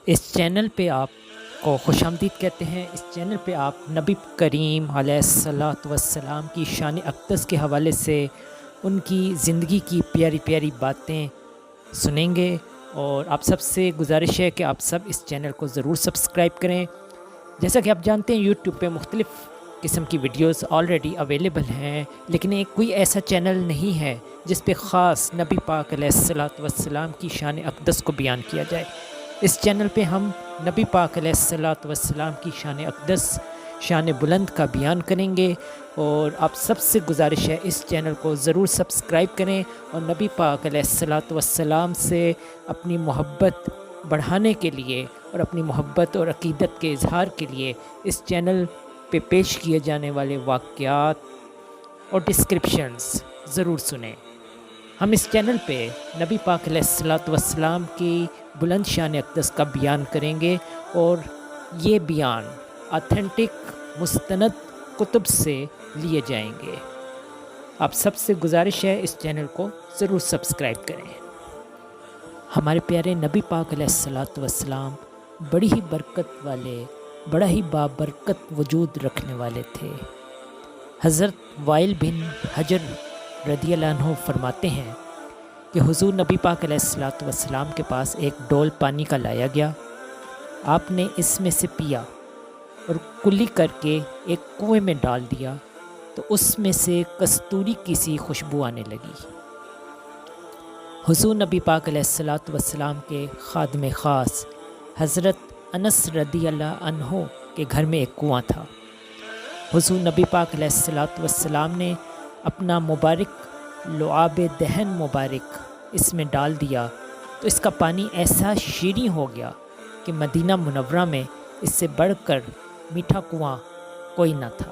اس channel پہ آپ کو خوش آمدید کہتے ہیں۔ اس چینل پہ آپ نبی کریم علیہ الصلاۃ والسلام کی شان اقدس کے حوالے سے ان کی زندگی کی پیاری پیاری باتیں سنیں گے، اور آپ سب سے گزارش ہے کہ آپ سب اس چینل کو ضرور سبسکرائب کریں۔ جیسا کہ آپ جانتے ہیں یوٹیوب پہ مختلف قسم کی ویڈیوز آلریڈی اویلیبل ہیں، لیکن ایک کوئی ایسا چینل نہیں ہے جس پہ خاص نبی پاک علیہ الصلاۃ والسلام کی شان اقدس کو بیان کیا جائے۔ اس چینل پہ ہم نبی پاک علیہ الصلاۃ والسلام کی شان اقدس، شان بلند کا بیان کریں گے، اور آپ سب سے گزارش ہے اس چینل کو ضرور سبسکرائب کریں، اور نبی پاک علیہ الصلاۃ والسلام سے اپنی محبت بڑھانے کے لیے اور اپنی محبت اور عقیدت کے اظہار کے لیے اس چینل پہ پیش کیے جانے والے واقعات اور ڈسکرپشنز ضرور سنیں۔ ہم اس چینل پہ نبی پاک علیہ الصلاۃ والسلام کی بلند شان اقدس کا بیان کریں گے، اور یہ بیان آتھینٹک مستند کتب سے لیے جائیں گے۔ آپ سب سے گزارش ہے اس چینل کو ضرور سبسکرائب کریں۔ ہمارے پیارے نبی پاک علیہ الصلاۃ والسلام بڑی ہی برکت والے، بڑا ہی بابرکت وجود رکھنے والے تھے۔ حضرت وائل بن حجر رضی اللہ عنہ فرماتے ہیں کہ حضور نبی پاک علیہ الصلاۃ والسلام کے پاس ایک ڈول پانی کا لایا گیا، آپ نے اس میں سے پیا اور کلی کر کے ایک کنویں میں ڈال دیا تو اس میں سے کستوری کی سی خوشبو آنے لگی۔ حضور نبی پاک علیہ الصلاۃ والسلام کے خادم خاص حضرت انس رضی اللہ عنہ کے گھر میں ایک کنواں تھا۔ حضور نبی پاک علیہ الصلاۃ والسلام نے اپنا مبارک لعاب دہن مبارک اس میں ڈال دیا تو اس کا پانی ایسا شیریں ہو گیا کہ مدینہ منورہ میں اس سے بڑھ کر میٹھا کنواں کوئی نہ تھا۔